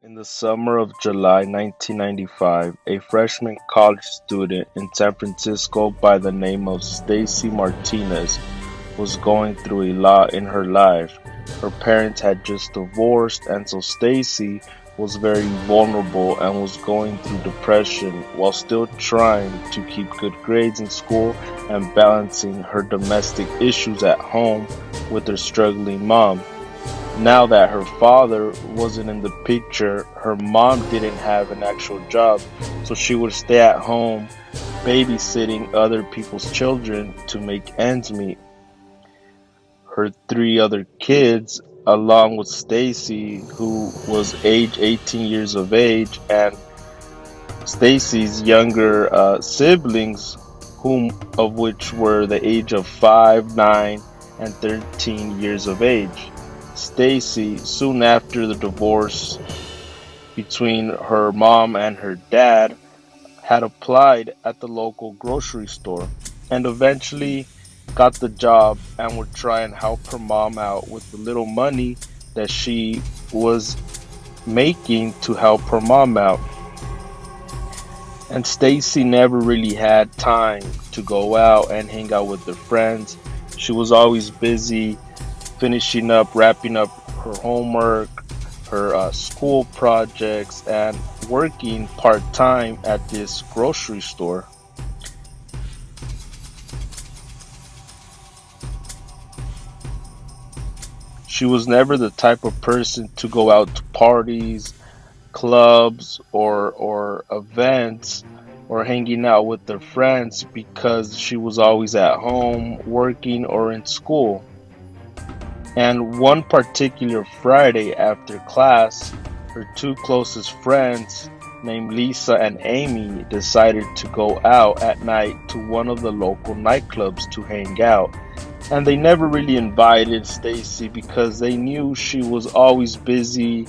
In the summer of July 1995, a freshman college student in San Francisco by the name of Stacey Martinez was going through a lot in her life. Her parents had just divorced, and so Stacey was very vulnerable and was going through depression while still trying to keep good grades in school and balancing her domestic issues at home with her struggling mom. Now that her father wasn't in the picture, her mom didn't have an actual job, so she would stay at home babysitting other people's children to make ends meet. Her three other kids, along with Stacy, who was age 18 years of age, and Stacy's younger siblings, whom of which were the age of 5, 9, and 13 years of age. Stacy, soon after the divorce between her mom and her dad, had applied at the local grocery store and eventually got the job and would try and help her mom out with the little money that she was making to help her mom out. And Stacy never really had time to go out and hang out with her friends. She was always busy finishing up, wrapping up her homework, her school projects, and working part time at this grocery store. She was never the type of person to go out to parties, clubs, or events or hanging out with her friends because she was always at home, working, or in school. And one particular Friday after class, her two closest friends, named Lisa and Amy, decided to go out at night to one of the local nightclubs to hang out. And they never really invited Stacy because they knew she was always busy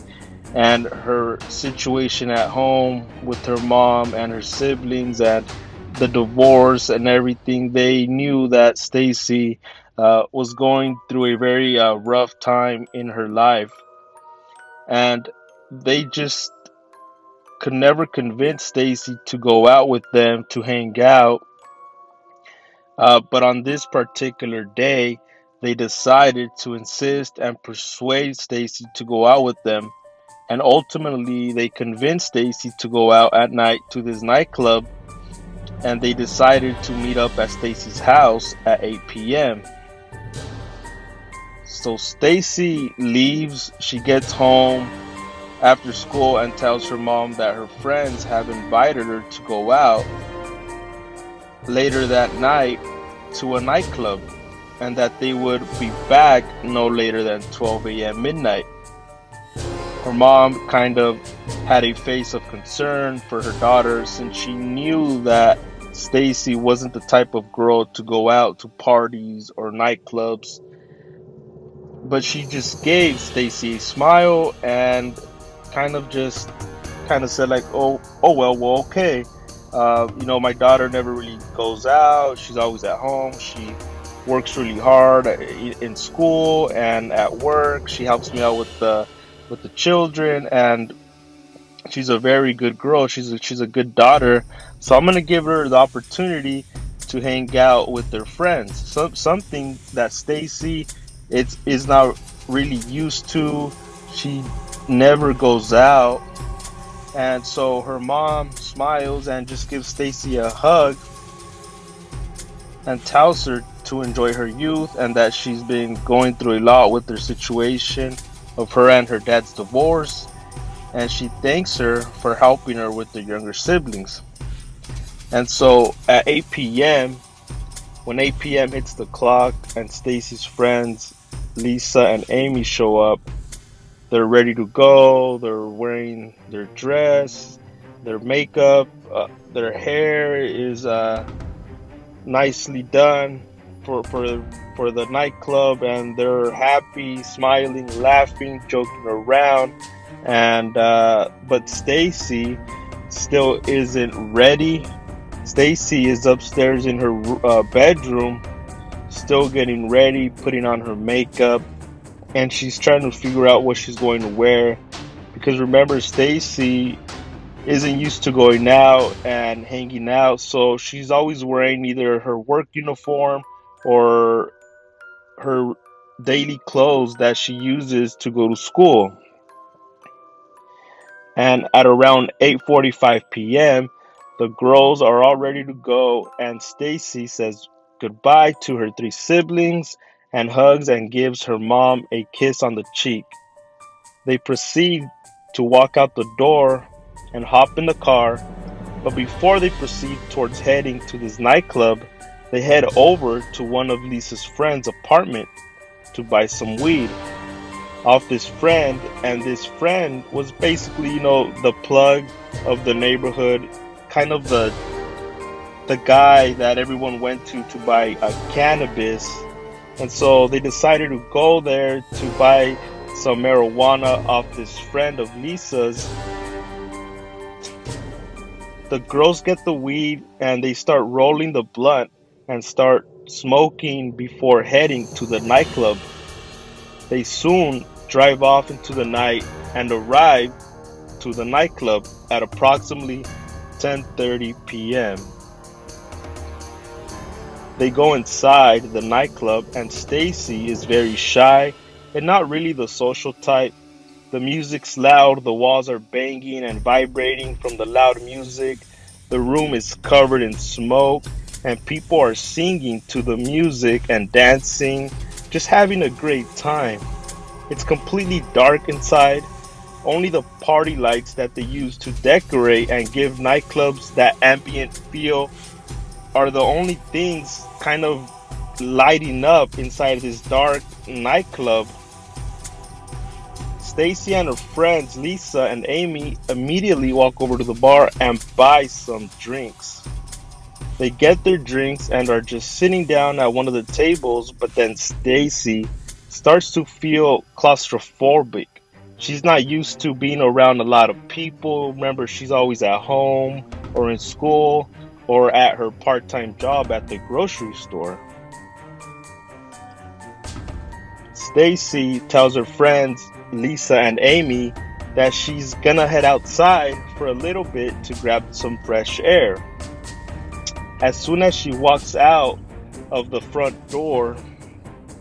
and her situation at home with her mom and her siblings and the divorce and everything. They knew that Stacy was going through a very rough time in her life, and they just could never convince Stacy to go out with them to hang out. But on this particular day, they decided to insist and persuade Stacy to go out with them. And ultimately, they convinced Stacy to go out at night to this nightclub, and they decided to meet up at Stacy's house at 8 p.m. So Stacy leaves, she gets home after school and tells her mom that her friends have invited her to go out later that night to a nightclub and that they would be back no later than 12 a.m. midnight. Her mom kind of had a face of concern for her daughter since she knew that Stacy wasn't the type of girl to go out to parties or nightclubs, but she just gave Stacy a smile and kind of said like, well, okay. My daughter never really goes out. She's always at home. She works really hard in school and at work. She helps me out with the children, and she's a very good girl. She's a good daughter. So I'm gonna give her the opportunity to hang out with their friends. Something that Stacy is not really used to. She never goes out, and so her mom smiles and just gives Stacy a hug and tells her to enjoy her youth and that she's been going through a lot with her situation of her and her dad's divorce, and she thanks her for helping her with the younger siblings. And so at 8 p.m., when 8 p.m. hits the clock and Stacy's friends Lisa and Amy show up, they're ready to go. They're wearing their dress, their makeup, their hair is nicely done for the nightclub, and they're happy, smiling, laughing, joking around. And but Stacy still isn't ready. Stacy is upstairs in her bedroom, still getting ready, putting on her makeup, and she's trying to figure out what she's going to wear because remember, Stacy isn't used to going out and hanging out, so she's always wearing either her work uniform or her daily clothes that she uses to go to school. And at around 8:45 p.m., the girls are all ready to go, and Stacy says goodbye to her three siblings and hugs and gives her mom a kiss on the cheek. They proceed to walk out the door and hop in the car, but before they proceed towards heading to this nightclub, they head over to one of Lisa's friends' apartment to buy some weed off this friend, and this friend was basically, the plug of the neighborhood, kind of the guy that everyone went to buy cannabis. And so they decided to go there to buy some marijuana off this friend of Lisa's. The girls get the weed and they start rolling the blunt and start smoking before heading to the nightclub. They soon drive off into the night and arrive to the nightclub at approximately 10:30 p.m. They go inside the nightclub and Stacy is very shy and not really the social type. The music's loud, the walls are banging and vibrating from the loud music. The room is covered in smoke and people are singing to the music and dancing, just having a great time. It's completely dark inside. Only the party lights that they use to decorate and give nightclubs that ambient feel are the only things kind of lighting up inside this dark nightclub. Stacy and her friends Lisa and Amy immediately walk over to the bar and buy some drinks. They get their drinks and are just sitting down at one of the tables, but then Stacy starts to feel claustrophobic. She's not used to being around a lot of people. Remember, she's always at home or in school or at her part-time job at the grocery store. Stacy tells her friends Lisa and Amy that she's gonna head outside for a little bit to grab some fresh air. As soon as she walks out of the front door,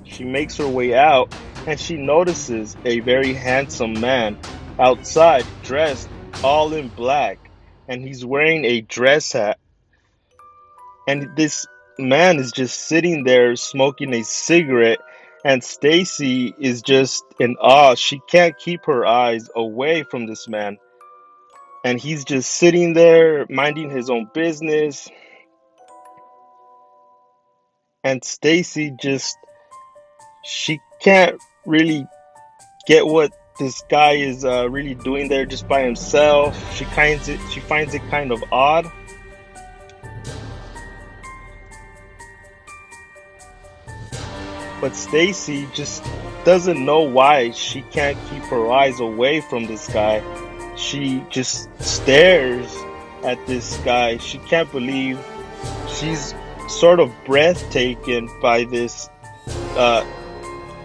she makes her way out and she notices a very handsome man outside dressed all in black, and he's wearing a dress hat. And this man is just sitting there smoking a cigarette, and Stacy is just in awe. She can't keep her eyes away from this man. And he's just sitting there minding his own business. And Stacy just she can't really get what this guy is really doing there just by himself. She finds it kind of odd. But Stacy just doesn't know why she can't keep her eyes away from this guy. She just stares at this guy. She can't believe she's sort of breathtaken by this uh,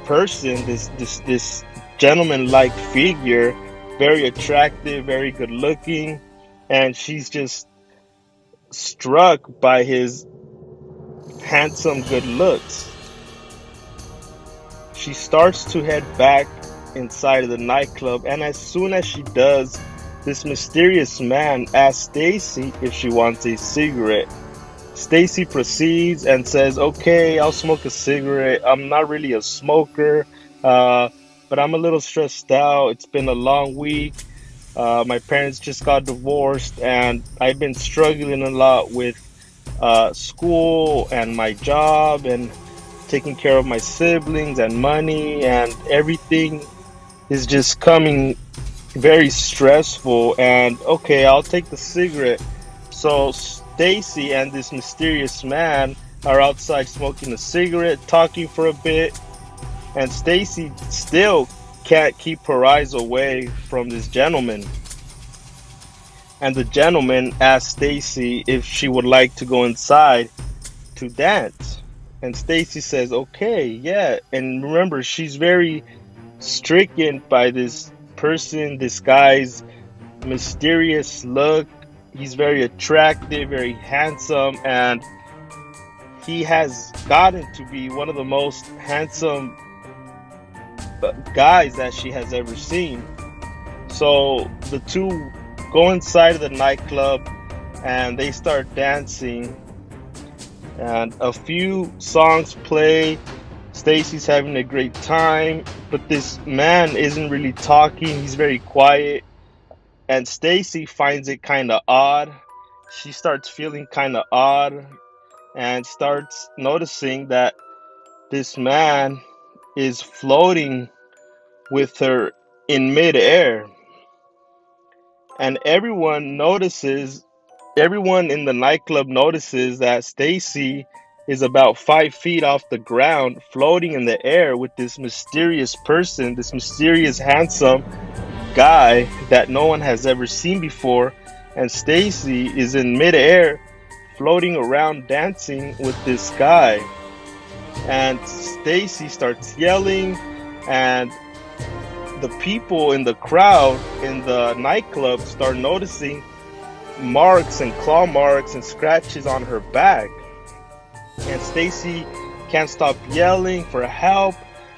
person, this gentleman-like figure, very attractive, very good looking, and she's just struck by his handsome good looks. She starts to head back inside of the nightclub, and as soon as she does, this mysterious man asks Stacy if she wants a cigarette. Stacy proceeds and says, "Okay, I'll smoke a cigarette. I'm not really a smoker, but I'm a little stressed out. It's been a long week. My parents just got divorced, and I've been struggling a lot with school and my job and taking care of my siblings and money, and everything is just coming very stressful. And okay, I'll take the cigarette." So Stacy and this mysterious man are outside smoking a cigarette, talking for a bit, and Stacy still can't keep her eyes away from this gentleman. And the gentleman asks Stacy if she would like to go inside to dance. And Stacy says, "Okay, yeah." And remember, she's very stricken by this person, this guy's mysterious look. He's very attractive, very handsome, and he has gotten to be one of the most handsome guys that she has ever seen. So the two go inside of the nightclub and they start dancing, and a few songs play. Stacey's having a great time, but this man isn't really talking. He's very quiet, and Stacey finds it kind of odd. She starts feeling kind of odd and starts noticing that this man is floating with her in midair. And everyone in the nightclub notices that Stacey is about 5 feet off the ground, floating in the air with this mysterious person, this mysterious, handsome guy that no one has ever seen before. And Stacey is in midair, floating around, dancing with this guy. And Stacey starts yelling, and the people in the crowd in the nightclub start noticing marks and claw marks and scratches on her back. And Stacey can't stop yelling for help,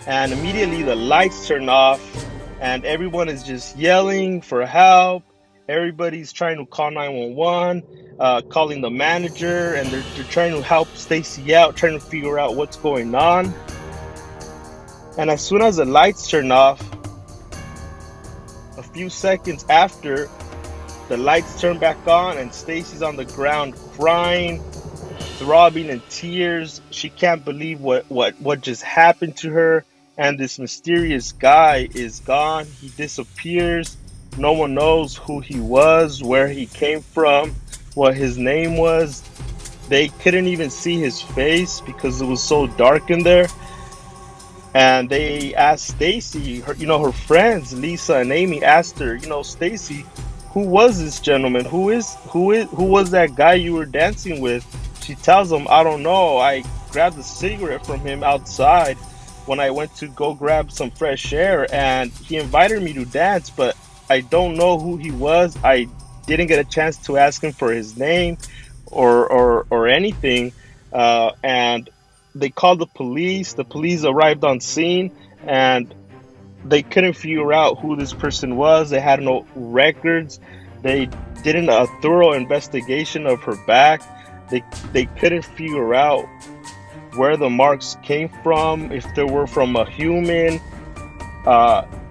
and immediately the lights turn off and everyone is just yelling for help. Everybody's trying to call 911, calling the manager, and they're trying to help Stacey out, trying to figure out what's going on. And as soon as the lights turn off, a few seconds after, the lights turn back on and Stacey's on the ground crying, throbbing in tears. She can't believe what just happened to her. And this mysterious guy is gone. He disappears. No one knows who he was, where he came from, what his name was. They couldn't even see his face because it was so dark in there. And they asked Stacey, her friends, Lisa and Amy, asked her, Stacey, who was this gentleman? Who was that guy you were dancing with? She tells them, I don't know. I grabbed a cigarette from him outside when I went to go grab some fresh air, and he invited me to dance, but I don't know who he was. I didn't get a chance to ask him for his name or anything. And they called the police. The police arrived on scene, and they couldn't figure out who this person was. They had no records. They did a thorough investigation of her back. They couldn't figure out where the marks came from, if they were from a human,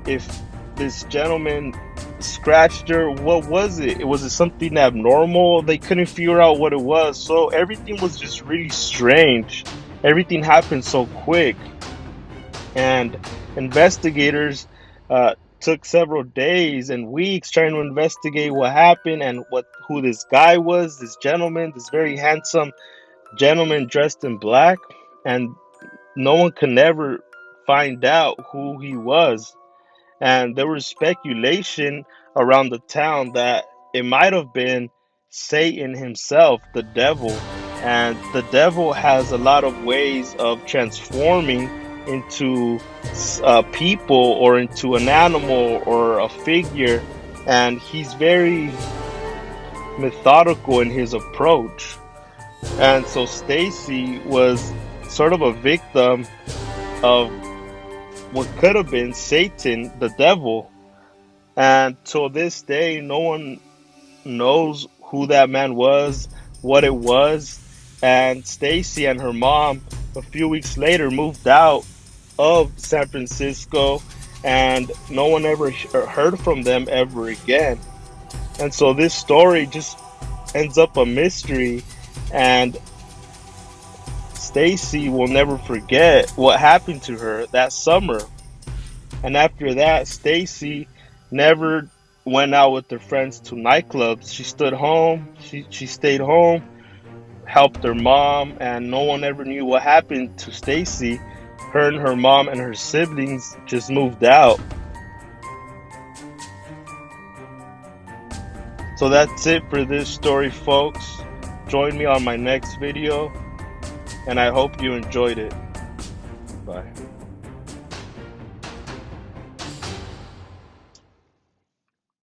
if this gentleman scratched her. What was it? Was it something abnormal? They couldn't figure out what it was. So everything was just really strange. Everything happened so quick. And investigators took several days and weeks trying to investigate what happened and who this guy was, this gentleman, this very handsome gentleman dressed in black. And no one could never find out who he was. And there was speculation around the town that it might have been Satan himself, the devil. And the devil has a lot of ways of transforming into people or into an animal or a figure. And he's very methodical in his approach. And so Stacey was sort of a victim of what could have been Satan, the devil. And till this day, no one knows who that man was, what it was. And Stacey and her mom, a few weeks later, moved out of San Francisco, and no one ever heard from them ever again. And so this story just ends up a mystery, and Stacey will never forget what happened to her that summer. And after that, Stacey never went out with her friends to nightclubs. She stood home. She stayed home, helped her mom, and no one ever knew what happened to Stacey. Her and her mom and her siblings just moved out. So that's it for this story, folks. Join me on my next video, and I hope you enjoyed it. Bye.